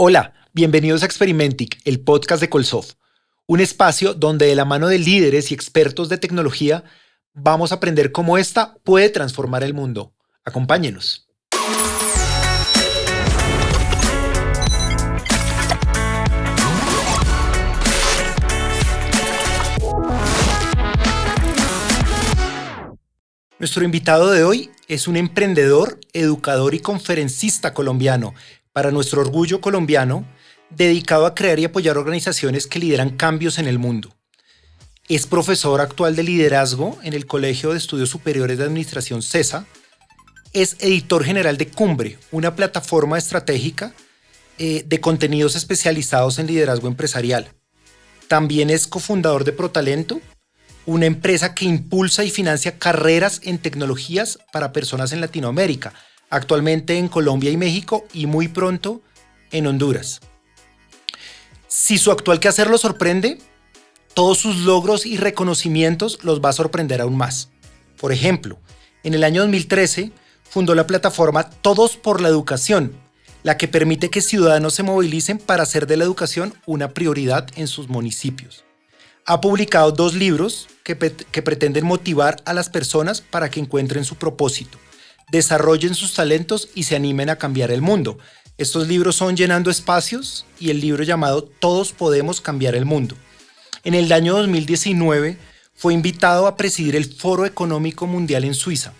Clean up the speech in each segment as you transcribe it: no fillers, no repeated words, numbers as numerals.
Hola, bienvenidos a Experimentic, el podcast de Colsoft, un espacio donde de la mano de líderes y expertos de tecnología vamos a aprender cómo esta puede transformar el mundo. Acompáñenos. Nuestro invitado de hoy es un emprendedor, educador y conferencista colombiano, para nuestro orgullo colombiano, dedicado a crear y apoyar organizaciones que lideran cambios en el mundo. Es profesor actual de liderazgo en el Colegio de Estudios Superiores de Administración CESA. Es editor general de Cumbre, una plataforma estratégica de contenidos especializados en liderazgo empresarial. También es cofundador de ProTalento, una empresa que impulsa y financia carreras en tecnologías para personas en Latinoamérica, actualmente en Colombia y México y muy pronto en Honduras. Si su actual quehacer lo sorprende, todos sus logros y reconocimientos los va a sorprender aún más. Por ejemplo, en el año 2013 fundó la plataforma Todos por la Educación, la que permite que ciudadanos se movilicen para hacer de la educación una prioridad en sus municipios. Ha publicado 2 libros que pretenden motivar a las personas para que encuentren su propósito, desarrollen sus talentos y se animen a cambiar el mundo. Estos libros son Llenando Espacios y el libro llamado Todos Podemos Cambiar el Mundo. En el año 2019 fue invitado a presidir el Foro Económico Mundial en Suiza.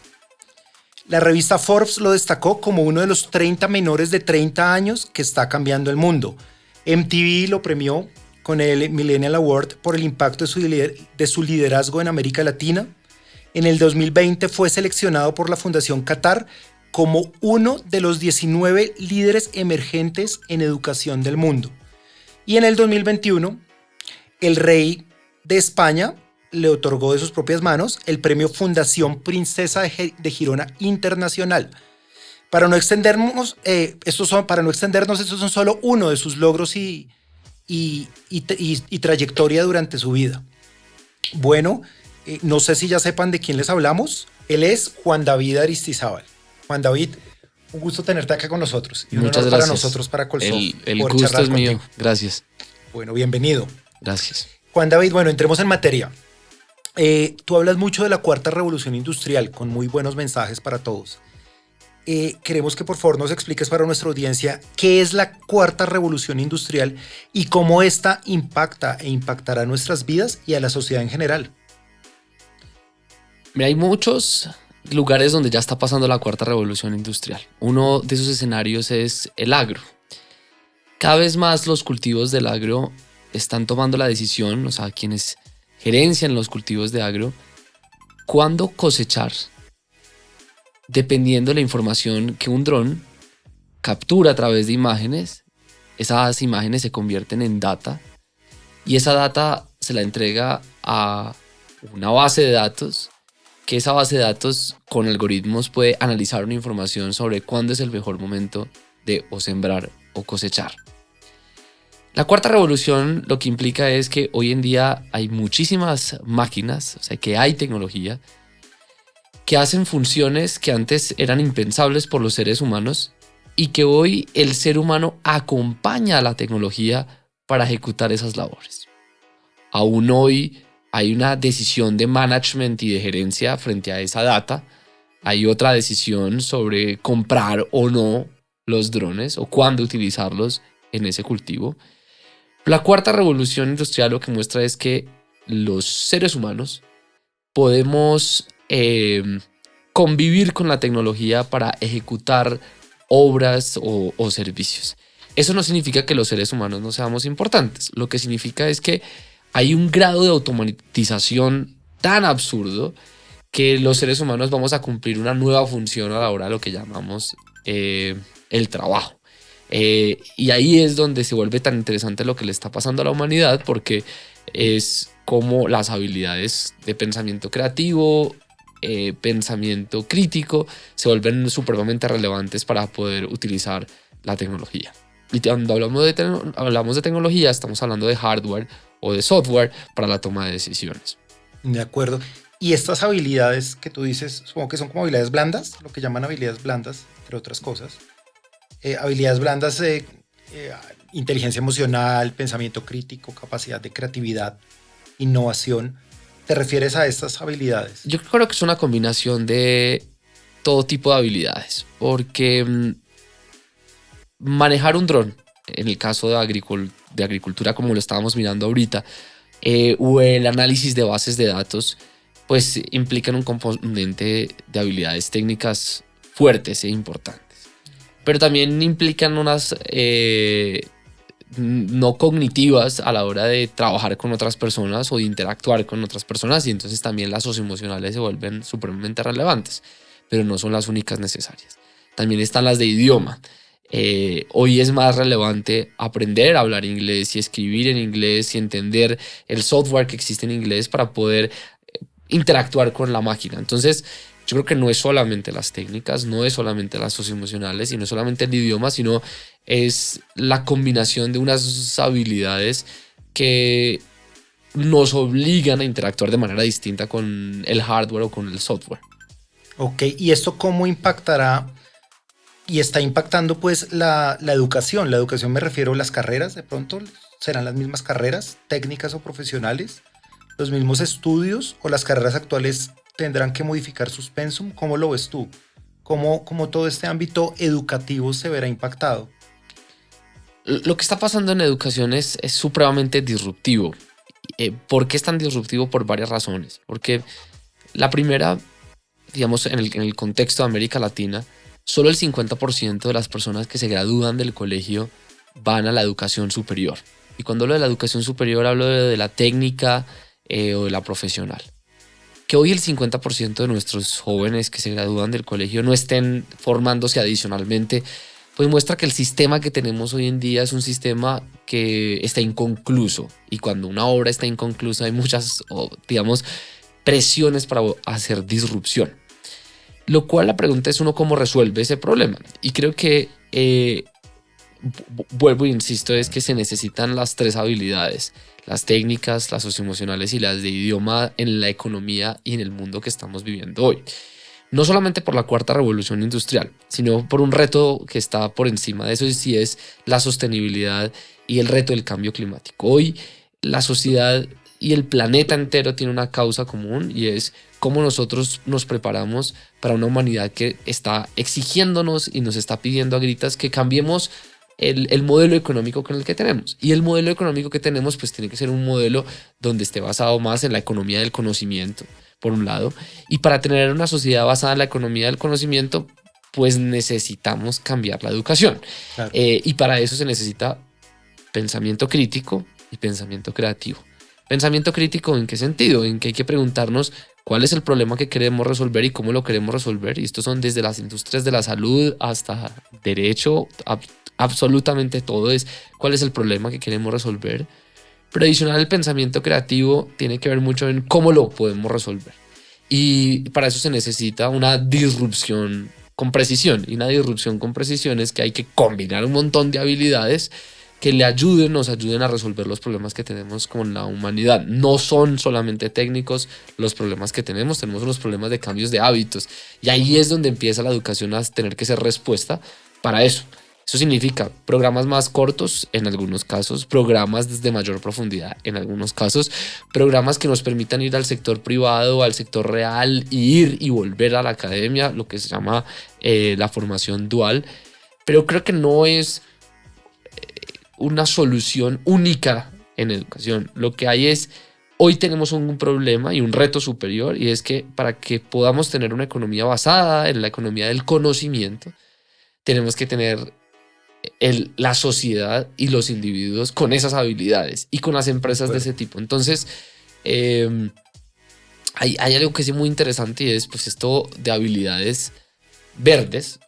La revista Forbes lo destacó como uno de los 30 menores de 30 años que está cambiando el mundo. MTV lo premió con el Millennial Award por el impacto de su liderazgo en América Latina. En el 2020 fue seleccionado por la Fundación Qatar como uno de los 19 líderes emergentes en educación del mundo. Y en el 2021, el rey de España le otorgó de sus propias manos el premio Fundación Princesa de Girona Internacional. Para no extendernos, estos son solo uno de sus logros y trayectoria durante su vida. Bueno, no sé si ya sepan de quién les hablamos. Él es Juan David Aristizábal. Juan David, un gusto tenerte acá con nosotros. Y un Muchas honor gracias. para nosotros, para Colsoft. El gusto es mío. Contigo. Gracias. Bueno, bienvenido. Gracias. Juan David, bueno, entremos en materia. Tú hablas mucho de la cuarta revolución industrial, con muy buenos mensajes para todos. Queremos que por favor nos expliques para nuestra audiencia qué es la cuarta revolución industrial y cómo esta impacta e impactará nuestras vidas y a la sociedad en general. Mira, hay muchos lugares donde ya está pasando la cuarta revolución industrial. Uno de esos escenarios es el agro. Cada vez más los cultivos del agro están tomando la decisión, o sea, quienes gerencian los cultivos de agro, cuándo cosechar, dependiendo de la información que un dron captura a través de imágenes. Esas imágenes se convierten en data y esa data se la entrega a una base de datos, que esa base de datos con algoritmos puede analizar una información sobre cuándo es el mejor momento de o sembrar o cosechar. La cuarta revolución lo que implica es que hoy en día hay muchísimas máquinas, o sea que hay tecnología que hacen funciones que antes eran impensables por los seres humanos y que hoy el ser humano acompaña a la tecnología para ejecutar esas labores. Aún hoy hay una decisión de management y de gerencia frente a esa data. Hay otra decisión sobre comprar o no los drones o cuándo utilizarlos en ese cultivo. La cuarta revolución industrial lo que muestra es que los seres humanos podemos convivir con la tecnología para ejecutar obras o servicios. Eso no significa que los seres humanos no seamos importantes. Lo que significa es que hay un grado de automatización tan absurdo que los seres humanos vamos a cumplir una nueva función a la hora de lo que llamamos el trabajo. Y ahí es donde se vuelve tan interesante lo que le está pasando a la humanidad, porque es como las habilidades de pensamiento creativo, pensamiento crítico, se vuelven supremamente relevantes para poder utilizar la tecnología. Y cuando hablamos de tecnología, estamos hablando de hardware o de software para la toma de decisiones. De acuerdo. Y estas habilidades que tú dices, supongo que son como habilidades blandas, lo que llaman habilidades blandas, entre otras cosas. Habilidades blandas, inteligencia emocional, pensamiento crítico, capacidad de creatividad, innovación. ¿Te refieres a estas habilidades? Yo creo que es una combinación de todo tipo de habilidades, porque manejar un dron, en el caso de agricultura como lo estábamos mirando ahorita, o el análisis de bases de datos, pues implican un componente de habilidades técnicas fuertes e importantes. Pero también implican unas no cognitivas a la hora de trabajar con otras personas o de interactuar con otras personas, y entonces también las socioemocionales se vuelven supremamente relevantes, pero no son las únicas necesarias. También están las de idioma. Hoy es más relevante aprender a hablar inglés y escribir en inglés y entender el software que existe en inglés para poder interactuar con la máquina. Entonces, yo creo que no es solamente las técnicas, no es solamente las socioemocionales y no es solamente el idioma, sino es la combinación de unas habilidades que nos obligan a interactuar de manera distinta con el hardware o con el software. Ok, ¿y esto cómo impactará? Y está impactando pues la educación. La educación me refiero a las carreras, de pronto serán las mismas carreras, técnicas o profesionales, los mismos estudios, o las carreras actuales tendrán que modificar sus pensum. ¿Cómo lo ves tú? ¿Cómo todo este ámbito educativo se verá impactado? Lo que está pasando en educación es supremamente disruptivo. ¿Por qué es tan disruptivo? Por varias razones. Porque la primera, digamos, en el contexto de América Latina, solo el 50% de las personas que se gradúan del colegio van a la educación superior. Y cuando hablo de la educación superior, hablo de la técnica o de la profesional. Que hoy el 50% de nuestros jóvenes que se gradúan del colegio no estén formándose adicionalmente, pues muestra que el sistema que tenemos hoy en día es un sistema que está inconcluso. Y cuando una obra está inconclusa hay muchas, digamos, presiones para hacer disrupción. Lo cual la pregunta es uno cómo resuelve ese problema. Y creo que, vuelvo e insisto, es que se necesitan las tres habilidades: las técnicas, las socioemocionales y las de idioma en la economía y en el mundo que estamos viviendo hoy. No solamente por la cuarta revolución industrial, sino por un reto que está por encima de eso, y sí es la sostenibilidad y el reto del cambio climático. Hoy la sociedad y el planeta entero tiene una causa común, y es cómo nosotros nos preparamos para una humanidad que está exigiéndonos y nos está pidiendo a gritas que cambiemos el modelo económico con el que tenemos. Y el modelo económico que tenemos pues tiene que ser un modelo donde esté basado más en la economía del conocimiento, por un lado. Y para tener una sociedad basada en la economía del conocimiento, pues necesitamos cambiar la educación. Claro. Y para eso se necesita pensamiento crítico y pensamiento creativo. Pensamiento crítico, ¿en qué sentido? En que hay que preguntarnos cuál es el problema que queremos resolver y cómo lo queremos resolver. Y estos son desde las industrias de la salud hasta derecho, absolutamente todo es cuál es el problema que queremos resolver. Pero adicional, el pensamiento creativo tiene que ver mucho en cómo lo podemos resolver. Y para eso se necesita una disrupción con precisión. Y una disrupción con precisión es que hay que combinar un montón de habilidades que nos ayuden a resolver los problemas que tenemos con la humanidad. No son solamente técnicos los problemas que tenemos unos problemas de cambios de hábitos. Y ahí es donde empieza la educación a tener que ser respuesta para eso. Eso significa programas más cortos en algunos casos, programas desde mayor profundidad en algunos casos, programas que nos permitan ir al sector privado, al sector real, ir y volver a la academia, lo que se llama la formación dual. Pero creo que no es una solución única en educación. Lo que hay es, hoy tenemos un problema y un reto superior, y es que para que podamos tener una economía basada en la economía del conocimiento, tenemos que tener la sociedad y los individuos con esas habilidades y con las empresas de ese tipo. Entonces, hay algo que es muy interesante, y es pues esto de habilidades verdes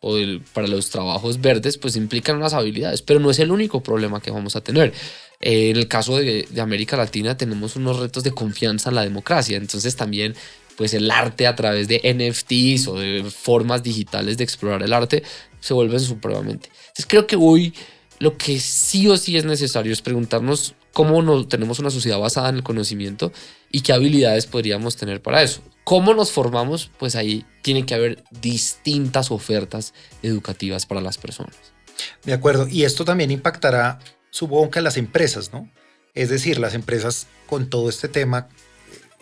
para los trabajos verdes, pues implican unas habilidades, pero no es el único problema que vamos a tener. En el caso de América Latina tenemos unos retos de confianza en la democracia. Entonces también pues el arte a través de NFTs o de formas digitales de explorar el arte se vuelven supremamente. Entonces creo que hoy lo que sí o sí es necesario es preguntarnos cómo tenemos una sociedad basada en el conocimiento y qué habilidades podríamos tener para eso. ¿Cómo nos formamos? Pues ahí tiene que haber distintas ofertas educativas para las personas. De acuerdo. Y esto también impactará supongo que a las empresas, ¿no? Es decir, las empresas con todo este tema,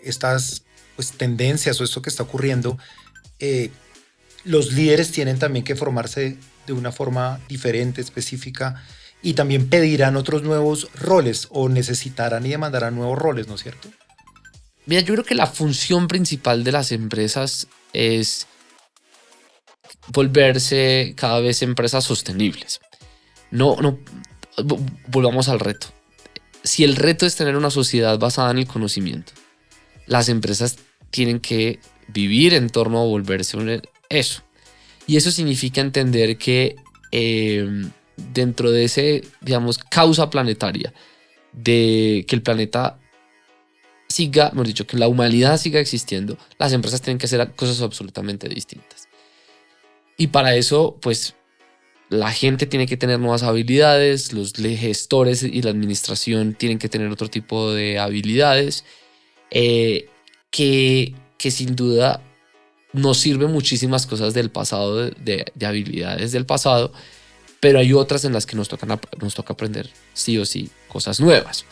estas pues, tendencias o esto que está ocurriendo, eh, los líderes tienen también que formarse de una forma diferente, específica, y también pedirán otros nuevos roles o necesitarán y demandarán nuevos roles, ¿no es cierto? Mira, yo creo que la función principal de las empresas es volverse cada vez empresas sostenibles. No, volvamos al reto. Si el reto es tener una sociedad basada en el conocimiento, las empresas tienen que vivir en torno a volverse eso. Y eso significa entender que dentro de ese, digamos, causa planetaria de que el planeta siga, mejor dicho, que la humanidad siga existiendo, las empresas tienen que hacer cosas absolutamente distintas. Y para eso, pues, la gente tiene que tener nuevas habilidades, los gestores y la administración tienen que tener otro tipo de habilidades que sin duda nos sirven muchísimas cosas del pasado, de habilidades del pasado, pero hay otras en las que nos toca aprender sí o sí cosas nuevas.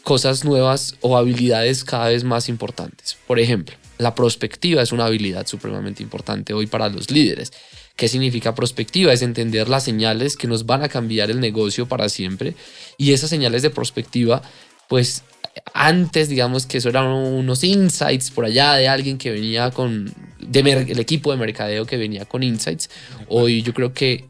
Cosas nuevas o habilidades cada vez más importantes. Por ejemplo, la prospectiva es una habilidad supremamente importante hoy para los líderes. ¿Qué significa prospectiva? Es entender las señales que nos van a cambiar el negocio para siempre. Y esas señales de prospectiva, pues antes, digamos que eso eran unos insights por allá de alguien que venía el equipo de mercadeo que venía con insights. Hoy yo creo que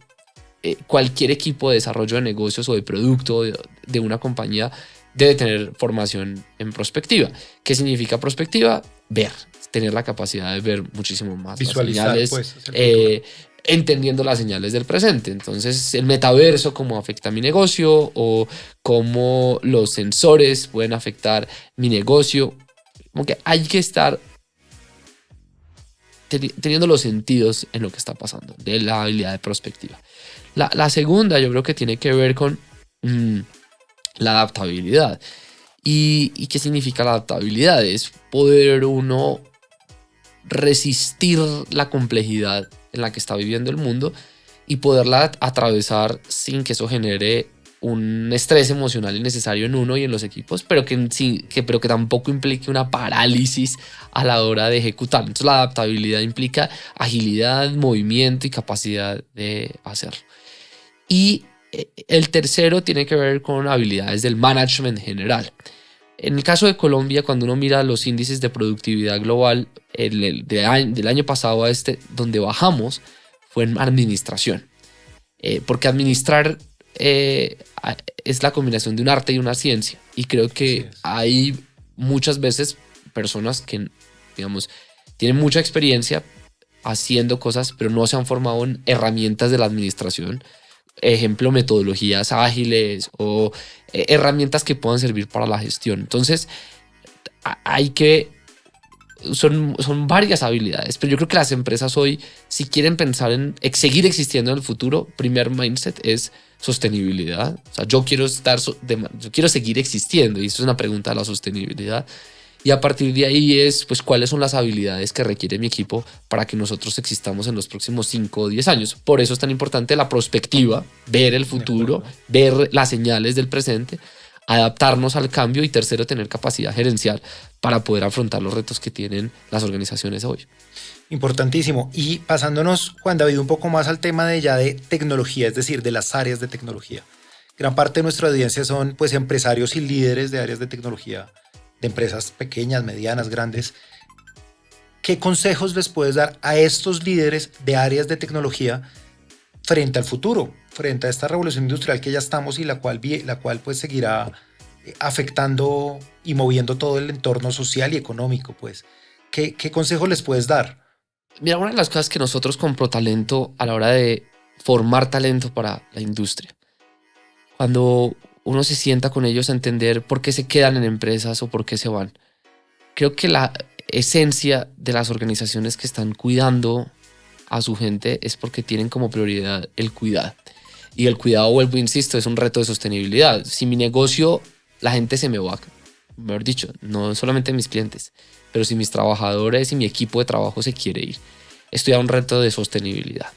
cualquier equipo de desarrollo de negocios o de producto de una compañía debe tener formación en prospectiva. ¿Qué significa prospectiva? Ver, tener la capacidad de ver muchísimo más visualizar, las señales, pues, entendiendo las señales del presente. Entonces, el metaverso, cómo afecta mi negocio o cómo los sensores pueden afectar mi negocio. Como que hay que estar teniendo los sentidos en lo que está pasando, de la habilidad de prospectiva. La segunda, yo creo que tiene que ver con la adaptabilidad. ¿Y qué significa la adaptabilidad? Es poder uno resistir la complejidad en la que está viviendo el mundo y poderla atravesar sin que eso genere un estrés emocional innecesario en uno y en los equipos, pero que tampoco implique una parálisis a la hora de ejecutar. Entonces la adaptabilidad implica agilidad, movimiento y capacidad de hacerlo. Y el tercero tiene que ver con habilidades del management general. En el caso de Colombia, cuando uno mira los índices de productividad global del año pasado a donde bajamos, fue en administración. Porque administrar es la combinación de un arte y una ciencia. Y creo que hay muchas veces personas que, digamos, tienen mucha experiencia haciendo cosas, pero no se han formado en herramientas de la administración. Ejemplo, metodologías ágiles o herramientas que puedan servir para la gestión. Entonces, son varias habilidades, pero yo creo que las empresas hoy, si quieren pensar en seguir existiendo en el futuro, primer mindset es sostenibilidad. O sea, yo quiero seguir existiendo, y eso es una pregunta de la sostenibilidad. Y a partir de ahí es, pues, cuáles son las habilidades que requiere mi equipo para que nosotros existamos en los próximos 5 o 10 años. Por eso es tan importante la prospectiva, ver el futuro, ver las señales del presente, adaptarnos al cambio y tercero, tener capacidad gerencial para poder afrontar los retos que tienen las organizaciones hoy. Importantísimo. Y pasándonos, Juan David, un poco más al tema de tecnología, es decir, de las áreas de tecnología. Gran parte de nuestra audiencia son pues empresarios y líderes de áreas de tecnología, de empresas pequeñas, medianas, grandes. ¿Qué consejos les puedes dar a estos líderes de áreas de tecnología frente al futuro, frente a esta revolución industrial que ya estamos y la cual pues seguirá afectando y moviendo todo el entorno social y económico? Pues, ¿qué consejos les puedes dar? Mira, una de las cosas que nosotros con ProTalento a la hora de formar talento para la industria, cuando uno se sienta con ellos a entender por qué se quedan en empresas o por qué se van. Creo que la esencia de las organizaciones que están cuidando a su gente es porque tienen como prioridad el cuidado. Y el cuidado, vuelvo, insisto, es un reto de sostenibilidad. Si mi negocio, la gente se me va, mejor dicho, no solamente mis clientes, pero si mis trabajadores y mi equipo de trabajo se quiere ir, estoy a un reto de sostenibilidad.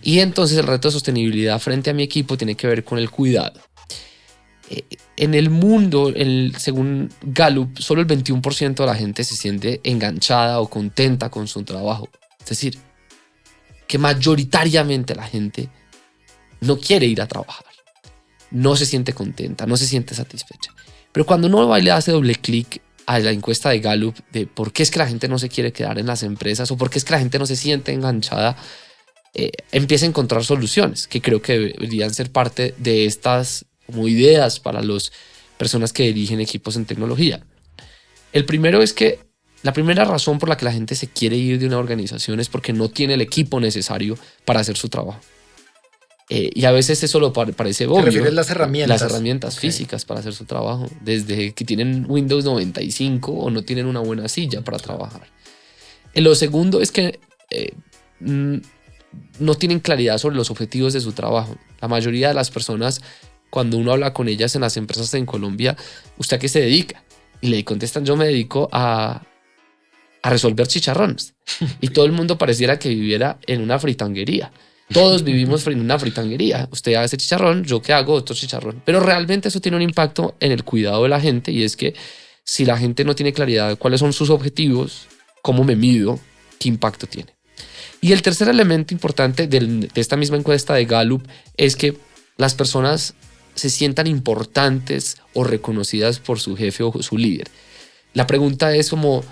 Y entonces el reto de sostenibilidad frente a mi equipo tiene que ver con el cuidado. En el mundo, según Gallup, solo el 21% de la gente se siente enganchada o contenta con su trabajo. Es decir, que mayoritariamente la gente no quiere ir a trabajar, no se siente contenta, no se siente satisfecha. Pero cuando uno le hace doble clic a la encuesta de Gallup de por qué es que la gente no se quiere quedar en las empresas o por qué es que la gente no se siente enganchada, empieza a encontrar soluciones que creo que deberían ser parte de estas como ideas para las personas que dirigen equipos en tecnología. El primero es que la primera razón por la que la gente se quiere ir de una organización es porque no tiene el equipo necesario para hacer su trabajo. Y a veces eso lo parece obvio. ¿Te refieres a las herramientas? Las herramientas físicas para hacer su trabajo. Desde que tienen Windows 95 o no tienen una buena silla para trabajar. Lo segundo es que no tienen claridad sobre los objetivos de su trabajo. La mayoría de las personas, cuando uno habla con ellas en las empresas en Colombia, ¿usted a qué se dedica? Y le contestan, yo me dedico a resolver chicharrones. Y todo el mundo pareciera que viviera en una fritanguería. Todos vivimos en una fritanguería. Usted hace chicharrón, yo qué hago, otro chicharrón. Pero realmente eso tiene un impacto en el cuidado de la gente, y es que si la gente no tiene claridad de cuáles son sus objetivos, cómo me mido, qué impacto tiene. Y el tercer elemento importante de esta misma encuesta de Gallup es que las personas se sientan importantes o reconocidas por su jefe o su líder. La pregunta es como,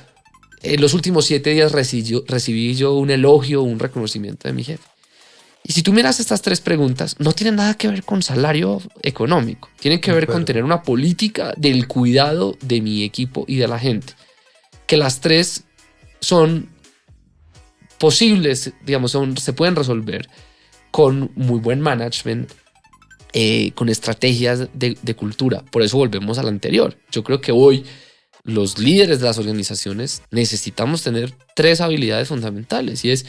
en los últimos 7 días recibí yo un elogio o un reconocimiento de mi jefe. Y si tú miras estas 3 preguntas, no tienen nada que ver con salario económico. Tienen que ver con tener una política del cuidado de mi equipo y de la gente. Que las 3 son posibles, digamos, se pueden resolver con muy buen management, con estrategias de cultura. Por eso volvemos a la anterior. Yo creo que hoy los líderes de las organizaciones necesitamos tener 3 habilidades fundamentales, y es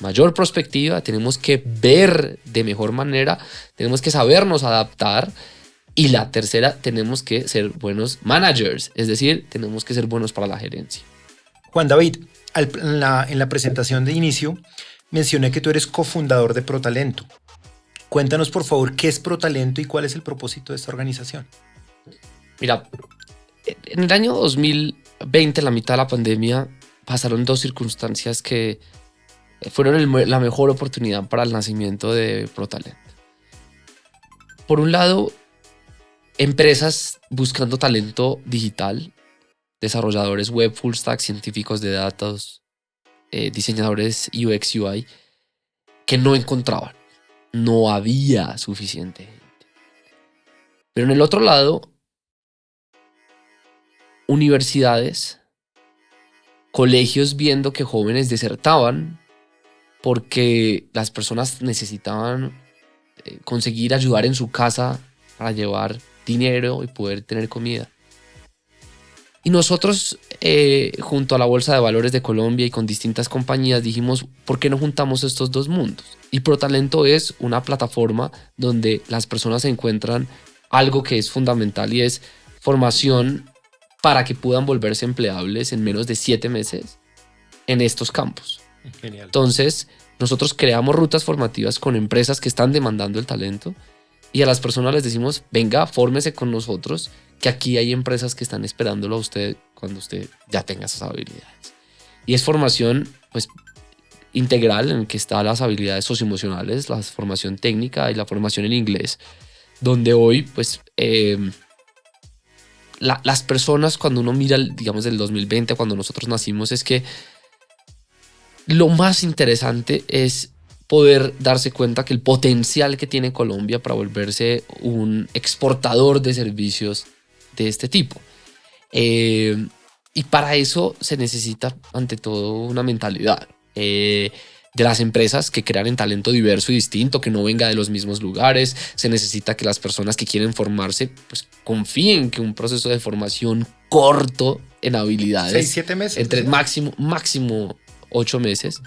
mayor perspectiva, tenemos que ver de mejor manera, tenemos que sabernos adaptar, y la tercera, tenemos que ser buenos managers, es decir, tenemos que ser buenos para la gerencia. Juan David, en la presentación de inicio mencioné que tú eres cofundador de ProTalento. Cuéntanos, por favor, qué es ProTalento y cuál es el propósito de esta organización. Mira, en el año 2020, en la mitad de la pandemia, pasaron 2 circunstancias que fueron la mejor oportunidad para el nacimiento de ProTalento. Por un lado, empresas buscando talento digital, desarrolladores web, full stack, científicos de datos, diseñadores UX, UI, que no encontraban. No había suficiente gente. Pero en el otro lado, universidades, colegios viendo que jóvenes desertaban porque las personas necesitaban conseguir ayudar en su casa para llevar dinero y poder tener comida. Y nosotros, junto a la Bolsa de Valores de Colombia y con distintas compañías, dijimos, ¿por qué no juntamos estos 2 mundos? Y ProTalento es una plataforma donde las personas encuentran algo que es fundamental, y es formación para que puedan volverse empleables en menos de 7 meses en estos campos. Genial. Entonces, nosotros creamos rutas formativas con empresas que están demandando el talento, y a las personas les decimos, venga, fórmese con nosotros, que aquí hay empresas que están esperándolo a usted cuando usted ya tenga esas habilidades. Y es formación, pues, integral, en que están las habilidades socioemocionales, la formación técnica y la formación en inglés, donde hoy, pues, las personas, cuando uno mira, digamos, del 2020, cuando nosotros nacimos, es que lo más interesante es poder darse cuenta que el potencial que tiene Colombia para volverse un exportador de servicios de este tipo. Y para eso se necesita, ante todo, una mentalidad de las empresas que crean en talento diverso y distinto, que no venga de los mismos lugares. Se necesita que las personas que quieren formarse, pues, confíen que un proceso de formación corto en habilidades, 6-7 meses, entre ¿sí? máximo 8 meses,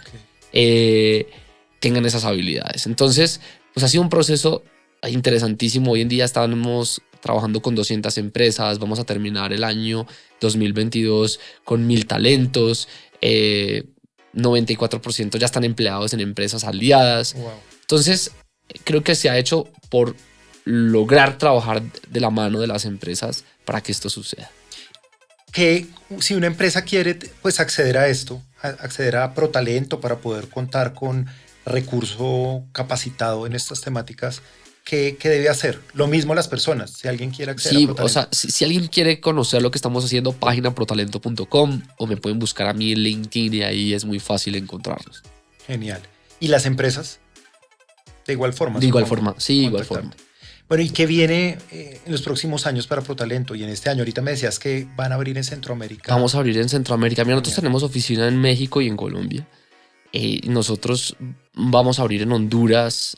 tengan esas habilidades. Entonces, pues ha sido un proceso interesantísimo. Hoy en día estamos trabajando con 200 empresas. Vamos a terminar el año 2022 con 1000 talentos. 94% ya están empleados en empresas aliadas. Wow. Entonces, creo que se ha hecho por lograr trabajar de la mano de las empresas para que esto suceda. Que si una empresa quiere pues acceder a esto, acceder a ProTalento para poder contar con recurso capacitado en estas temáticas, ¿qué debe hacer? Lo mismo las personas, si alguien quiere acceder a Sí, ProTalento. o sea, si alguien quiere conocer lo que estamos haciendo, página protalento.com o me pueden buscar a mí en LinkedIn y ahí es muy fácil encontrarnos. Genial. ¿Y las empresas? De igual forma. De igual supongo, forma, sí, de igual forma. Bueno, ¿y qué viene en los próximos años para ProTalento? Y en este año, ahorita me decías que van a abrir en Centroamérica. Vamos a abrir en Centroamérica. Mira, nosotros Genial. tenemos oficina en México y en Colombia. Nosotros vamos a abrir en Honduras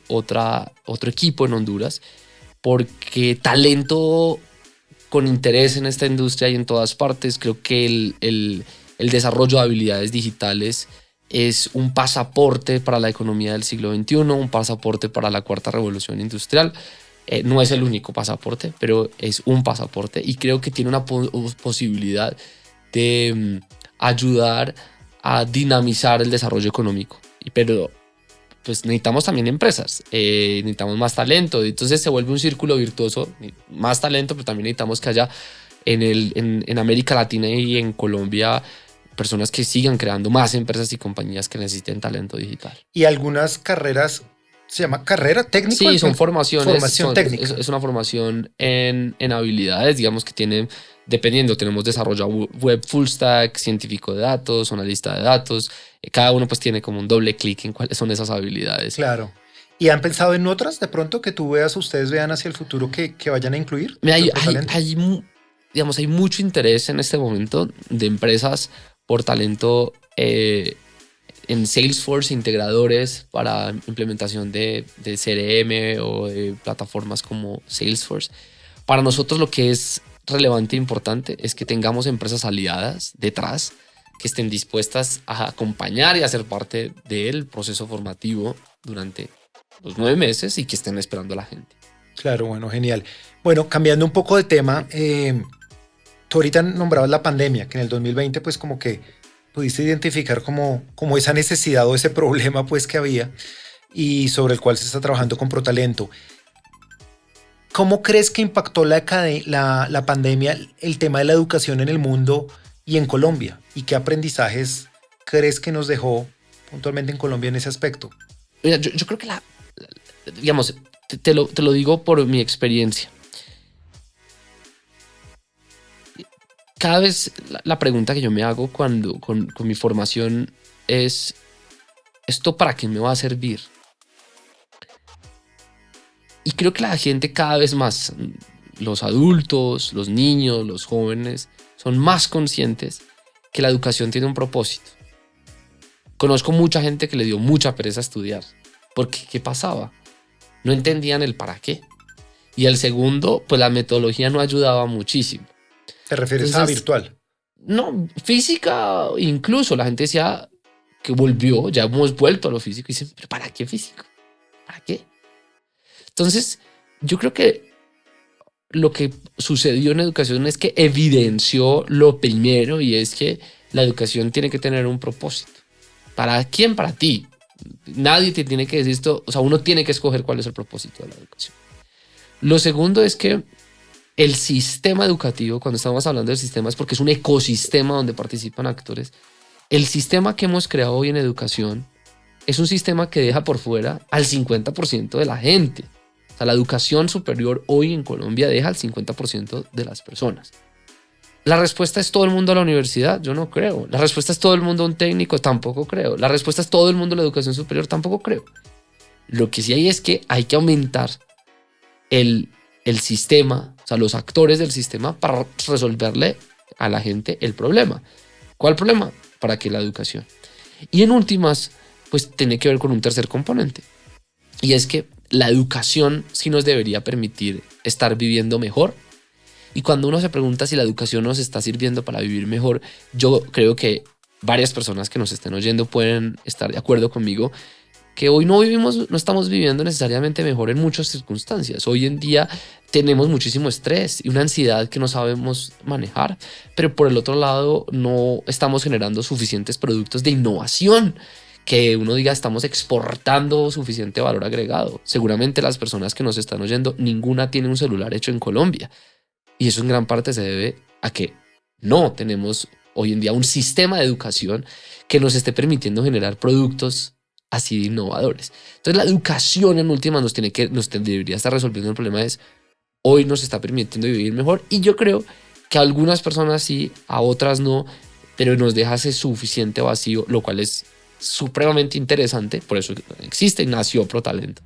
otro equipo en Honduras porque talento con interés en esta industria y en todas partes. Creo que el desarrollo de habilidades digitales es un pasaporte para la economía del siglo XXI, un pasaporte para la cuarta revolución industrial. No es el único pasaporte, pero es un pasaporte y creo que tiene una posibilidad de ayudar a dinamizar el desarrollo económico. Pero pues necesitamos también empresas, necesitamos más talento, entonces se vuelve un círculo virtuoso, más talento, pero también necesitamos que haya en América Latina y en Colombia personas que sigan creando más empresas y compañías que necesiten talento digital. Y algunas carreras, ¿se llama carrera técnica? Sí, son formaciones. Formación técnica. Es una formación en habilidades, digamos que tienen, dependiendo, tenemos desarrollo web full stack, científico de datos, analista de datos. Cada uno pues tiene como un doble clic en cuáles son esas habilidades. Claro. ¿Y han pensado en otras de pronto que tú veas, ustedes vean hacia el futuro que vayan a incluir? Hay mucho interés en este momento de empresas por talento en Salesforce, integradores para implementación de CRM o de plataformas como Salesforce. Para nosotros lo que es relevante e importante es que tengamos empresas aliadas detrás que estén dispuestas a acompañar y a ser parte del proceso formativo durante los 9 meses y que estén esperando a la gente. Claro, bueno, genial. Bueno, cambiando un poco de tema, tú ahorita nombrabas la pandemia, que en el 2020 pues como que pudiste identificar como esa necesidad o ese problema pues que había y sobre el cual se está trabajando con ProTalento. ¿Cómo crees que impactó la pandemia el tema de la educación en el mundo y en Colombia? ¿Y qué aprendizajes crees que nos dejó puntualmente en Colombia en ese aspecto? Mira, yo creo que digamos, te lo digo por mi experiencia. Cada vez la pregunta que yo me hago cuando con mi formación es, ¿esto para qué me va a servir? Y creo que la gente cada vez más, los adultos, los niños, los jóvenes, son más conscientes que la educación tiene un propósito. Conozco mucha gente que le dio mucha pereza estudiar. Porque, ¿qué pasaba? No entendían el para qué. Y el segundo, pues la metodología no ayudaba muchísimo. ¿Te refieres a virtual? No, física incluso. La gente decía que volvió, ya hemos vuelto a lo físico. Y dicen, ¿pero para qué físico? ¿Para qué? Entonces, yo creo que lo que sucedió en educación es que evidenció lo primero y es que la educación tiene que tener un propósito. ¿Para quién? Para ti. Nadie te tiene que decir esto. O sea, uno tiene que escoger cuál es el propósito de la educación. Lo segundo es que el sistema educativo, cuando estamos hablando del sistema, es porque es un ecosistema donde participan actores. El sistema que hemos creado hoy en educación es un sistema que deja por fuera al 50% de la gente. O sea, la educación superior hoy en Colombia deja al 50% de las personas. ¿La respuesta es todo el mundo a la universidad? Yo no creo. ¿La respuesta es todo el mundo a un técnico? Tampoco creo. ¿La respuesta es todo el mundo a la educación superior? Tampoco creo. Lo que sí hay es que hay que aumentar el sistema, o sea, los actores del sistema para resolverle a la gente el problema. ¿Cuál problema? Para que la educación. Y en últimas, pues tiene que ver con un tercer componente. Y es que la educación sí nos debería permitir estar viviendo mejor. Y cuando uno se pregunta si la educación nos está sirviendo para vivir mejor, yo creo que varias personas que nos estén oyendo pueden estar de acuerdo conmigo que hoy no estamos viviendo necesariamente mejor en muchas circunstancias. Hoy en día tenemos muchísimo estrés y una ansiedad que no sabemos manejar, pero por el otro lado no estamos generando suficientes productos de innovación que uno diga estamos exportando suficiente valor agregado. Seguramente las personas que nos están oyendo, ninguna tiene un celular hecho en Colombia. Y eso en gran parte se debe a que no tenemos hoy en día un sistema de educación que nos esté permitiendo generar productos así de innovadores. Entonces la educación en última nos debería estar resolviendo el problema hoy nos está permitiendo vivir mejor, y yo creo que a algunas personas sí, a otras no, pero nos deja ese suficiente vacío, lo cual es supremamente interesante. Por eso existe y nació ProTalento,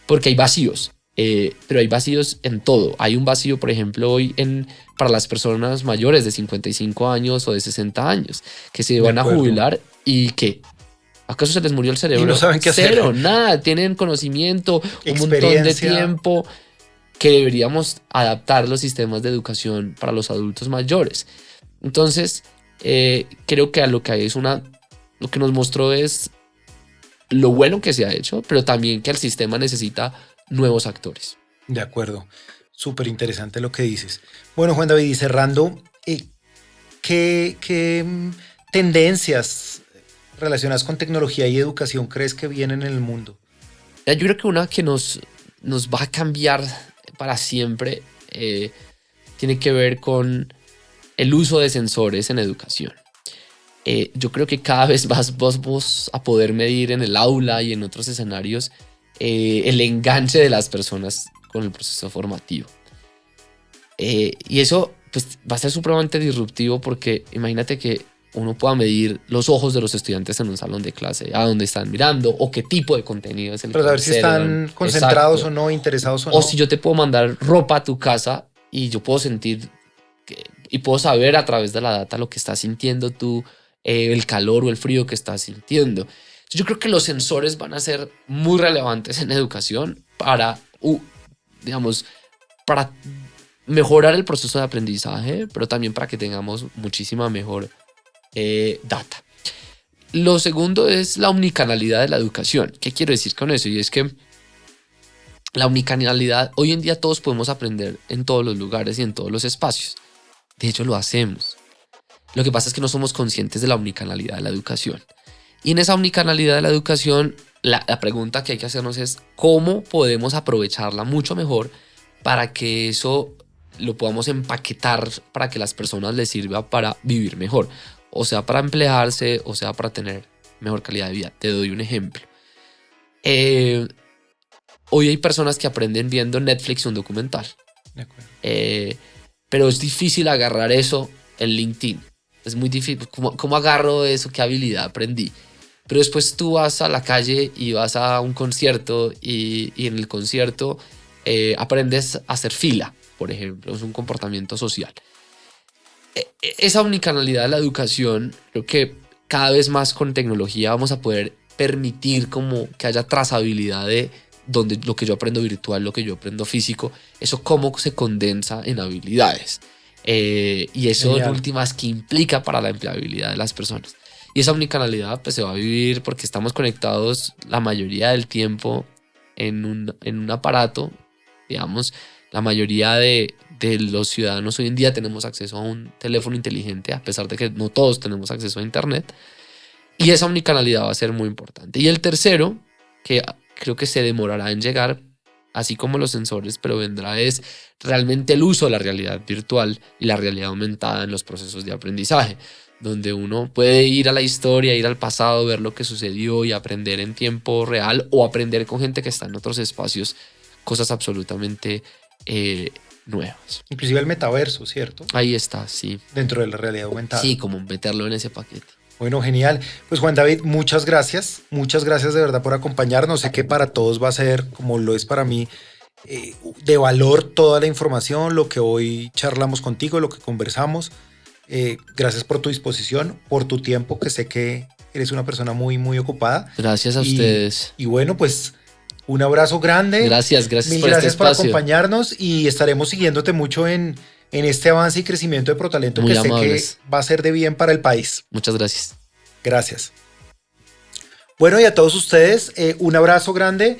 porque hay vacíos, pero hay vacíos en todo. Hay un vacío, por ejemplo, hoy para las personas mayores de 55 años o de 60 años que se van a jubilar y que ¿acaso se les murió el cerebro? Y no saben qué Cero, hacer. nada, tienen conocimiento, un montón de tiempo, que deberíamos adaptar los sistemas de educación para los adultos mayores. Entonces, creo que a lo que hay lo que nos mostró es lo bueno que se ha hecho, pero también que el sistema necesita nuevos actores. De acuerdo. Súper interesante lo que dices. Bueno, Juan David, y cerrando, ¿qué tendencias relacionadas con tecnología y educación crees que vienen en el mundo? Yo creo que una que nos va a cambiar para siempre tiene que ver con el uso de sensores en educación. Yo creo que cada vez más vos a poder medir en el aula y en otros escenarios el enganche de las personas con el proceso formativo. Y eso pues, va a ser supremamente disruptivo, porque imagínate que uno pueda medir los ojos de los estudiantes en un salón de clase, a dónde están mirando o qué tipo de contenido es el Para que saber si están concentrados o no, interesados o no. O si yo te puedo mandar ropa a tu casa y yo puedo sentir y puedo saber a través de la data lo que estás sintiendo tú, el calor o el frío que estás sintiendo. Yo creo que los sensores van a ser muy relevantes en educación para mejorar el proceso de aprendizaje, pero también para que tengamos muchísima mejor data. Lo segundo es la omnicanalidad de la educación. ¿Qué quiero decir con eso? Y es que la omnicanalidad, hoy en día todos podemos aprender en todos los lugares y en todos los espacios. De hecho, lo hacemos. Lo que pasa es que no somos conscientes de la omnicanalidad de la educación. Y en esa omnicanalidad de la educación, la pregunta que hay que hacernos es cómo podemos aprovecharla mucho mejor para que eso lo podamos empaquetar para que las personas les sirva para vivir mejor. O sea, para emplearse, o sea, para tener mejor calidad de vida. Te doy un ejemplo. Hoy hay personas que aprenden viendo Netflix un documental. De acuerdo. Pero es difícil agarrar eso en LinkedIn. Es muy difícil. ¿Cómo agarro eso? ¿Qué habilidad aprendí? Pero después tú vas a la calle y vas a un concierto y en el concierto aprendes a hacer fila, por ejemplo. Es un comportamiento social. Esa omnicanalidad de la educación, creo que cada vez más con tecnología vamos a poder permitir como que haya trazabilidad de donde lo que yo aprendo virtual, lo que yo aprendo físico, eso cómo se condensa en habilidades. Y eso en últimas que implica para la empleabilidad de las personas. Y esa omnicanalidad pues se va a vivir porque estamos conectados la mayoría del tiempo en un aparato, digamos. La mayoría de los ciudadanos hoy en día tenemos acceso a un teléfono inteligente, a pesar de que no todos tenemos acceso a internet. Y esa omnicanalidad va a ser muy importante. Y el tercero, que creo que se demorará en llegar, así como los sensores, pero vendrá, es realmente el uso de la realidad virtual y la realidad aumentada en los procesos de aprendizaje, donde uno puede ir a la historia, ir al pasado, ver lo que sucedió y aprender en tiempo real, o aprender con gente que está en otros espacios, cosas absolutamente nuevas. Inclusive el metaverso, ¿cierto? Ahí está, sí. Dentro de la realidad aumentada. Sí, como meterlo en ese paquete. Bueno, genial. Pues Juan David, muchas gracias. Muchas gracias de verdad por acompañarnos. Sé que para todos va a ser, como lo es para mí, de valor toda la información, lo que hoy charlamos contigo, lo que conversamos. Gracias por tu disposición, por tu tiempo, que sé que eres una persona muy, muy ocupada. Gracias a ustedes. Y bueno, pues un abrazo grande. Gracias Mil por gracias este por espacio. acompañarnos, y estaremos siguiéndote mucho en este avance y crecimiento de ProTalento, Muy que amables. sé que va a ser de bien para el país. Muchas gracias. Gracias. Bueno, y a todos ustedes, un abrazo grande.